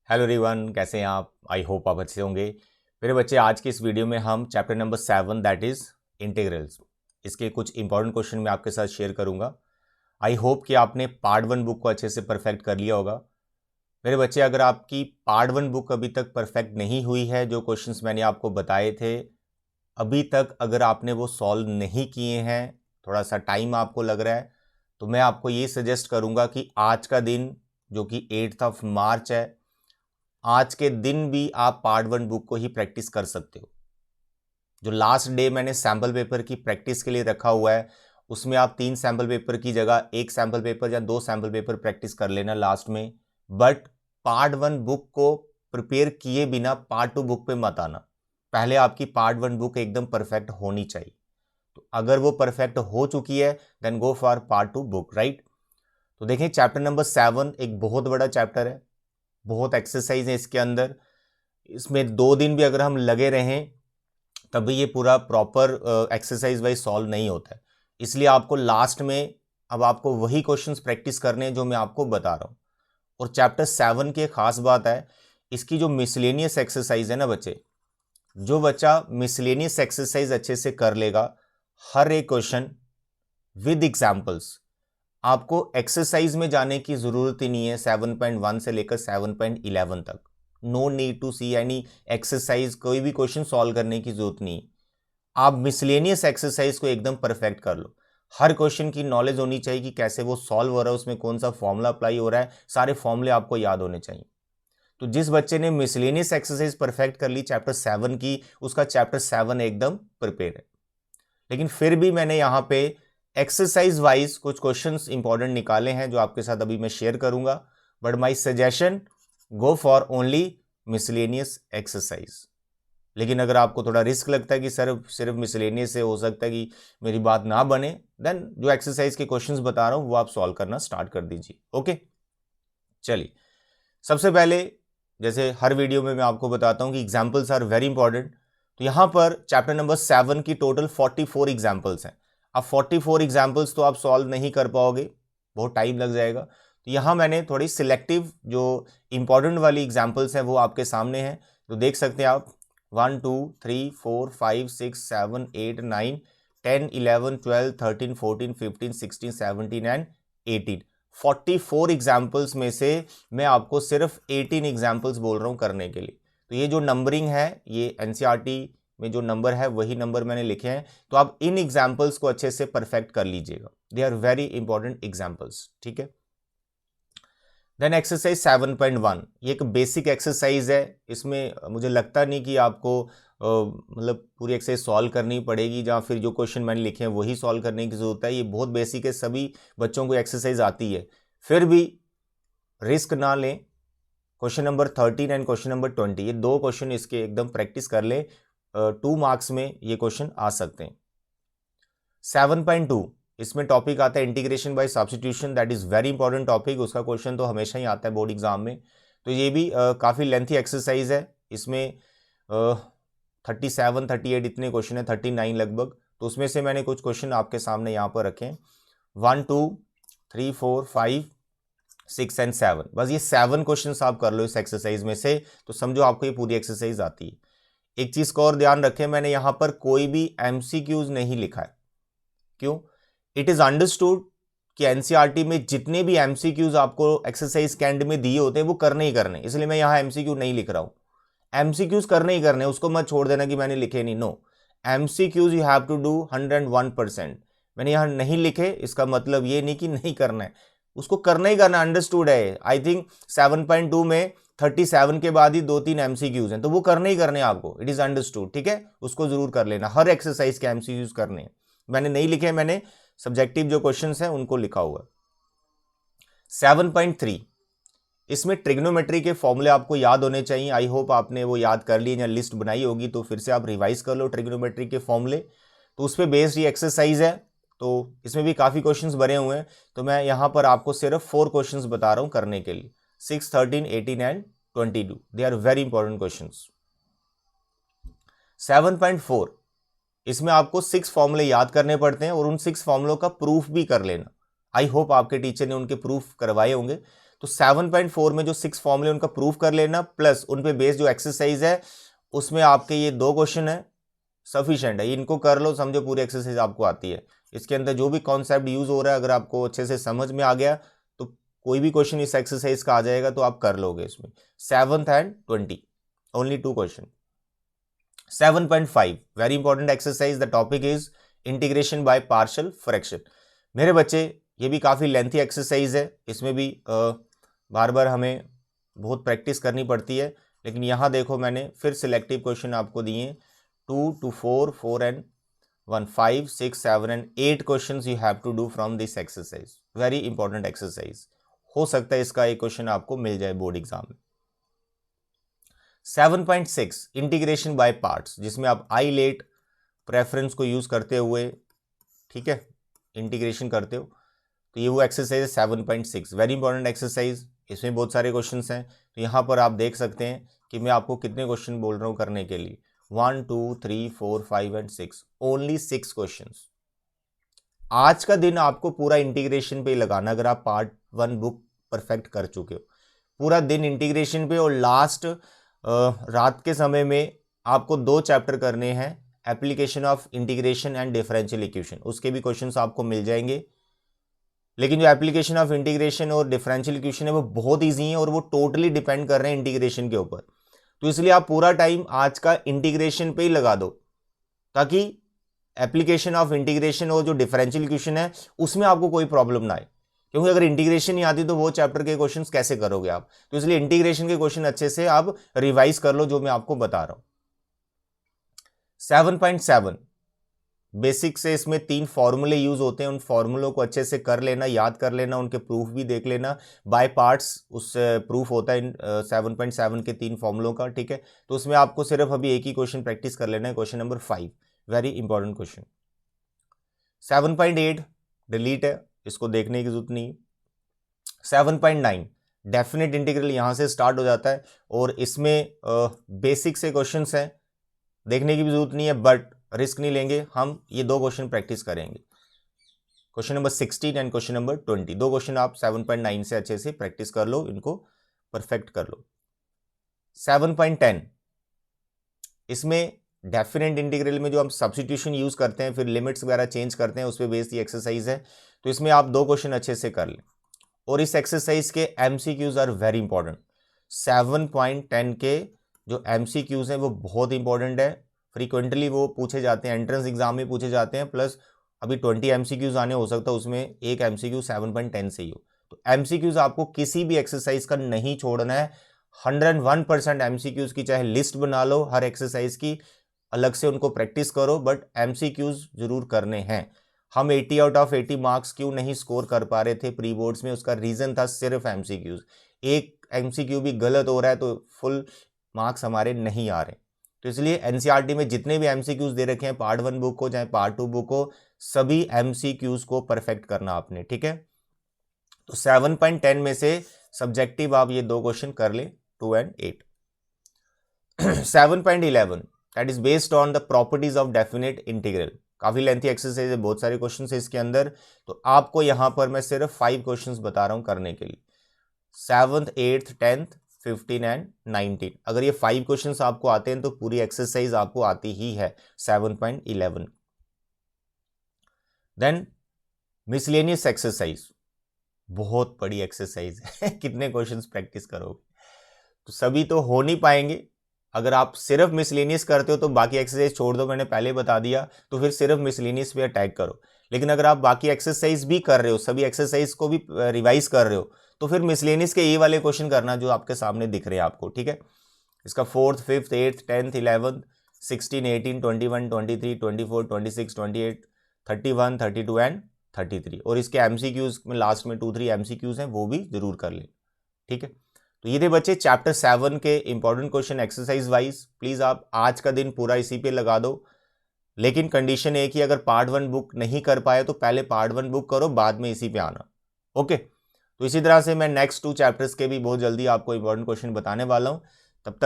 Hello everyone, कैसे हैं आप? आई होप आप अच्छे होंगे। मेरे बच्चे, आज की इस वीडियो में हम chapter number 7 that is integrals, इसके कुछ इंपॉर्टेंट क्वेश्चन मैं आपके साथ शेयर करूंगा। आई होप कि आपने पार्ट 1 बुक को अच्छे से परफेक्ट कर लिया होगा। मेरे बच्चे, अगर आपकी पार्ट 1 बुक अभी तक परफेक्ट नहीं हुई है, जो क्वेश्चंस मैंने आपको बताए थे अभी तक अगर आपने वो सॉल्व नहीं किए हैं, थोड़ा सा टाइम आपको लग रहा है, तो मैं आपको ये सजेस्ट करूंगा कि आज का दिन जो कि 8 ऑफ मार्च है, आज के दिन भी आप पार्ट 1 बुक को ही प्रैक्टिस कर सकते हो। जो लास्ट डे मैंने सैम्पल पेपर की प्रैक्टिस के लिए रखा हुआ है, उसमें आप 3 सैम्पल पेपर की जगह 1 सैम्पल पेपर या 2 सैम्पल पेपर प्रैक्टिस कर लेना लास्ट में। बट पार्ट 1 बुक को प्रिपेयर किए बिना पार्ट 2 बुक पे मत आना। पहले आपकी पार्ट 1 बुक एकदम परफेक्ट होनी चाहिए। तो अगर वो परफेक्ट हो चुकी है then go for part 2 book, right. तो देखें, चैप्टर नंबर 7 एक बहुत बड़ा चैप्टर है, बहुत एक्सरसाइज है इसके अंदर। इसमें 2 दिन भी अगर हम लगे रहें तभी ये पूरा प्रॉपर एक्सरसाइज वाइज सॉल्व नहीं होता है। इसलिए आपको लास्ट में अब आपको वही क्वेश्चंस प्रैक्टिस करने हैं जो मैं आपको बता रहा हूँ। और चैप्टर 7 की एक खास बात है, इसकी जो मिसलेनियस एक्सरसाइज है ना बच्चे, जो बच्चा मिसलेनियस एक्सरसाइज अच्छे से कर लेगा, हर एक क्वेश्चन विद एग्जाम्पल्स, आपको एक्सरसाइज में जाने की जरूरत ही नहीं है 7.1 से लेकर 7.11 तक। No need to see any exercise, कोई भी क्वेश्चन सॉल्व करने की जरूरत नहीं। आप मिसलेनियस एक्सरसाइज को एकदम परफेक्ट कर लो। हर क्वेश्चन की नॉलेज होनी चाहिए कि कैसे वो सॉल्व हो रहा है, उसमें कौन सा फॉर्मूला अप्लाई हो रहा है, सारे फॉर्मूले आपको याद होने चाहिए। तो जिस बच्चे ने मिसलेनियस एक्सरसाइज परफेक्ट कर ली चैप्टर 7 की, उसका चैप्टर 7 एकदम प्रिपेयर है। लेकिन फिर भी मैंने यहाँ पे एक्सरसाइज वाइज कुछ क्वेश्चंस इंपॉर्टेंट निकाले हैं जो आपके साथ अभी मैं शेयर करूंगा। But my suggestion, go for only miscellaneous exercise. लेकिन अगर आपको थोड़ा रिस्क लगता है कि सर सिर्फ मिसलेनियस से हो सकता है कि मेरी बात ना बने, देन जो एक्सरसाइज के क्वेश्चंस बता रहा हूं वो आप सॉल्व करना स्टार्ट कर दीजिए। ओके, चलिए। सबसे पहले, जैसे हर वीडियो में मैं आपको बताता हूं कि एग्जाम्पल्स आर वेरी इंपॉर्टेंट। तो यहां पर चैप्टर नंबर 7 की टोटल 44 एग्जाम्पल्स हैं। अब 44 एग्जाम्पल्स तो आप सॉल्व नहीं कर पाओगे, बहुत टाइम लग जाएगा। तो यहां मैंने थोड़ी सिलेक्टिव जो इंपॉर्टेंट वाली एग्जाम्पल्स हैं वो आपके सामने हैं। तो देख सकते हैं आप, 1 2 3 4 5 6 7 8 9 10 11 12 13 14 15 16 17 एंड 18। 44 एग्जाम्पल्स में से मैं आपको सिर्फ 18 एग्जाम्पल्स बोल रहा हूं करने के लिए। तो ये जो नंबरिंग है, ये एनसीईआरटी में जो नंबर है वही नंबर मैंने लिखे हैं। तो आप इन एग्जाम्पल्स को अच्छे से परफेक्ट कर लीजिएगा, they are very important examples, ठीक है। देन एक्सरसाइज 7.1, ये एक बेसिक एक्सरसाइज है। इसमें मुझे लगता नहीं कि आपको मतलब पूरी एक्सरसाइज सॉल्व करनी पड़ेगी, या फिर जो क्वेश्चन मैंने लिखे हैं वही सॉल्व करने की जरूरत है। ये बहुत बेसिक है, सभी बच्चों को एक्सरसाइज आती है। फिर भी रिस्क ना लें। Question number 13 and question number 20, ये 2 क्वेश्चन इसके एकदम प्रैक्टिस कर लें। 2 मार्क्स में ये क्वेश्चन आ सकते हैं। 7.2, इसमें टॉपिक आता है integration by substitution, that is very important topic. उसका क्वेश्चन तो हमेशा ही आता है बोर्ड एग्जाम में। तो ये भी काफ़ी लेंथी एक्सरसाइज है। इसमें 37 38 इतने क्वेश्चन है, 39 लगभग। तो उसमें से मैंने कुछ क्वेश्चन आपके सामने यहाँ पर रखे हैं, 1 2 3 4 5 6 एंड 7। बस ये 7 क्वेश्चन आप कर लो इस एक्सरसाइज में से, तो समझो आपको ये पूरी एक्सरसाइज आती है। एक चीज़ का और ध्यान रखें, मैंने यहाँ पर कोई भी एमसीक्यूज नहीं लिखा है। क्यों? इट इज अंडरस्टूड कि एनसीईआरटी में जितने भी एमसीक्यूज आपको एक्सरसाइज के एंड में दिए होते हैं वो करने ही करने, इसलिए मैं यहां एमसीक्यू नहीं लिख रहा हूं। एमसीक्यूज करने ही करने, उसको मत छोड़ देना कि मैंने लिखे नहीं। No, MCQs you have to do 101%। मैंने यहां नहीं लिखे, इसका मतलब ये नहीं कि नहीं करना है, उसको करना ही करना, अंडरस्टूड है। आई थिंक 7.2 में 37 के बाद ही 2-3 एमसीक्यूज हैं, तो वो करने ही करने आपको, इट इज अंडरस्टूड, ठीक है। उसको जरूर कर लेना, हर एक्सरसाइज के एमसीक्यूज करने। मैंने नहीं लिखे, मैंने सब्जेक्टिव जो क्वेश्चंस हैं उनको लिखा हुआ है। 7.3, इसमें ट्रिग्नोमेट्री के फॉर्मूले आपको याद होने चाहिए। आई होप आपने वो याद कर लिए या लिस्ट बनाई होगी, तो फिर से आप रिवाइज कर लो ट्रिग्नोमेट्री के फॉर्मूले। तो उस पर बेस्ड ये एक्सरसाइज है। तो इसमें भी काफ़ी क्वेश्चंस भरे हुए हैं, तो मैं यहाँ पर आपको सिर्फ 4 क्वेश्चंस बता रहा हूँ करने के लिए, 6 13 18 and 22। They are very important questions. 7.4, इसमें आपको 6 फॉर्मूले याद करने पड़ते हैं और उन 6 फॉर्मूलों का प्रूफ भी कर लेना। आई होप आपके टीचर ने उनके प्रूफ करवाए होंगे। तो 7.4 में जो 6 फॉर्मूले उनका प्रूफ कर लेना, प्लस उन पे बेस्ड जो एक्सरसाइज है उसमें आपके ये 2 क्वेश्चन है, सफिशिएंट है। इनको कर लो, समझो पूरी एक्सरसाइज आपको आती है। इसके अंदर जो भी कॉन्सेप्ट यूज हो रहा है अगर आपको अच्छे से समझ में आ गया तो कोई भी क्वेश्चन इस एक्सरसाइज का आ जाएगा तो आप कर लोगे इसमें। 7th and 20 only 2 question. 7.5 very important exercise, the topic is integration by partial fraction. मेरे बच्चे ये भी काफ़ी लेंथी एक्सरसाइज है, इसमें भी बार बार हमें बहुत प्रैक्टिस करनी पड़ती है, लेकिन यहाँ देखो मैंने फिर सिलेक्टिव क्वेश्चन आपको दिए 2 to 4, 4 and 1, 5, 6, 7 and 8 questions you have to do from this exercise. Very important exercise. हो सकता है इसका एक क्वेश्चन आपको मिल जाए बोर्ड एग्जाम में। 7.6 इंटीग्रेशन बाय पार्ट्स, जिसमें आप आईलेट प्रेफरेंस को यूज करते हुए, ठीक है, इंटीग्रेशन करते हो, तो ये वो एक्सरसाइज है 7.6। वेरी इंपॉर्टेंट एक्सरसाइज, इसमें बहुत सारे क्वेश्चंस हैं। तो यहाँ पर आप देख सकते हैं कि मैं आपको कितने क्वेश्चन बोल रहा हूँ करने के लिए, 1, 2, 3, 4, 5 and 6, ओनली 6 क्वेश्चंस। आज का दिन आपको पूरा इंटीग्रेशन पे लगाना, अगर आप पार्ट 1 बुक परफेक्ट कर चुके हो, पूरा दिन इंटीग्रेशन पे, और लास्ट रात के समय में आपको 2 चैप्टर करने हैं, application of integration and differential equation, उसके भी क्वेश्चंस आपको मिल जाएंगे। लेकिन जो एप्लीकेशन ऑफ इंटीग्रेशन और डिफरेंशियल इक्वेशन है वो बहुत ईजी है और वो टोटली डिपेंड कर रहे हैं इंटीग्रेशन के ऊपर। तो इसलिए आप पूरा टाइम आज का इंटीग्रेशन पे ही लगा दो, ताकि एप्लीकेशन ऑफ इंटीग्रेशन और जो डिफरेंशियल इक्वेशन है उसमें आपको कोई प्रॉब्लम ना आए, क्योंकि अगर इंटीग्रेशन नहीं आती तो वो चैप्टर के क्वेश्चंस कैसे करोगे आप। तो इसलिए इंटीग्रेशन के क्वेश्चन अच्छे से आप रिवाइज कर लो, जो मैं आपको बता रहा हूं। 7.7 बेसिक से, इसमें 3 फॉर्मूले यूज होते हैं, उन फॉर्मूलों को अच्छे से कर लेना, याद कर लेना, उनके प्रूफ भी देख लेना। बाय पार्ट्स उस प्रूफ होता है 7.7 के 3 फॉर्मूलों का, ठीक है। तो उसमें आपको सिर्फ अभी एक ही क्वेश्चन प्रैक्टिस कर लेना है, question number 5, very important question. 7.8 delete है, इसको देखने की जरूरत नहीं। 7.9 डेफिनेट इंटीग्रल यहां से स्टार्ट हो जाता है और इसमें बेसिक से क्वेश्चंस हैं, देखने की भी जरूरत नहीं है, बट रिस्क नहीं लेंगे हम, ये 2 क्वेश्चन प्रैक्टिस करेंगे, question number 16 and question number 20। 2 question आप 7.9 से अच्छे से प्रैक्टिस कर लो, इनको परफेक्ट कर लो। 7.10 इसमें डेफिनेट इंटीग्रल में जो हम सब्स्टिट्यूशन यूज करते हैं, फिर लिमिट्स वगैरह चेंज करते हैं, उस पर बेस्ड एक्सरसाइज है। तो इसमें आप 2 क्वेश्चन अच्छे से कर लें, और इस एक्सरसाइज के MCQs आर वेरी इंपॉर्टेंट। 7.10 के जो MCQs हैं वो बहुत इंपॉर्टेंट है, फ्रीक्वेंटली वो पूछे जाते हैं, एंट्रेंस एग्जाम में पूछे जाते हैं, प्लस अभी 20 MCQs आने, हो सकता है उसमें एक MCQ 7.10 से ही हो। तो MCQs आपको किसी भी एक्सरसाइज का नहीं छोड़ना है, 101% MCQs की चाहे लिस्ट बना लो, हर एक्सरसाइज की अलग से उनको प्रैक्टिस करो, बट MCQs जरूर करने हैं। हम 80 आउट ऑफ 80 मार्क्स क्यों नहीं स्कोर कर पा रहे थे प्री बोर्ड्स में, उसका रीजन था सिर्फ MCQs। एक MCQ भी गलत हो रहा है तो फुल मार्क्स हमारे नहीं आ रहे। तो इसलिए NCERT में जितने भी MCQs दे रखे हैं, पार्ट 1 बुक हो चाहे पार्ट 2 बुक हो, सभी MCQs को परफेक्ट करना आपने, ठीक है। तो 7.10 में से सब्जेक्टिव आप ये 2 क्वेश्चन कर ले, 2 and 8। 7.11 that is based on the properties of definite integral, काफी लेंथी एक्सरसाइज है, बहुत सारे क्वेश्चन है इसके अंदर। तो आपको यहां पर मैं सिर्फ 5 क्वेश्चंस बता रहा हूं करने के लिए, 7th, 8th, 10th, 15 एंड 19। अगर ये 5 क्वेश्चंस आपको आते हैं तो पूरी एक्सरसाइज आपको आती ही है 7.11। देन मिसलेनियस एक्सरसाइज, बहुत बड़ी एक्सरसाइज है कितने क्वेश्चंस प्रैक्टिस करोगे, तो सभी तो हो नहीं पाएंगे। अगर आप सिर्फ मिसलेनियस करते हो तो बाकी एक्सरसाइज छोड़ दो, मैंने पहले बता दिया, तो फिर सिर्फ मिसलेनियस पे अटैक करो। लेकिन अगर आप बाकी एक्सरसाइज भी कर रहे हो, सभी एक्सरसाइज को भी रिवाइज कर रहे हो, तो फिर मिसलेनियस के ये वाले क्वेश्चन करना जो आपके सामने दिख रहे हैं आपको, ठीक है। इसका 4th, 5th, 8th, 10th, 11th, 16, 18, 21, 23, 24, 26, 28, 31, 32 and 33। और इसके MCQs में लास्ट में 2-3 MCQs हैं, वो भी जरूर कर लें, ठीक है। तो ये थे बच्चे चैप्टर 7 के important question exercise wise. Please आप आज का दिन पूरा इसी पे लगा दो, लेकिन कंडीशन एक ही, अगर पार्ट 1 बुक नहीं कर पाए तो पहले पार्ट 1 बुक करो, बाद में इसी पे आना, ओके। तो इसी तरह से मैं नेक्स्ट 2 चैप्टर्स के भी बहुत जल्दी आपको इंपॉर्टेंट क्वेश्चन बताने वाला हूँ।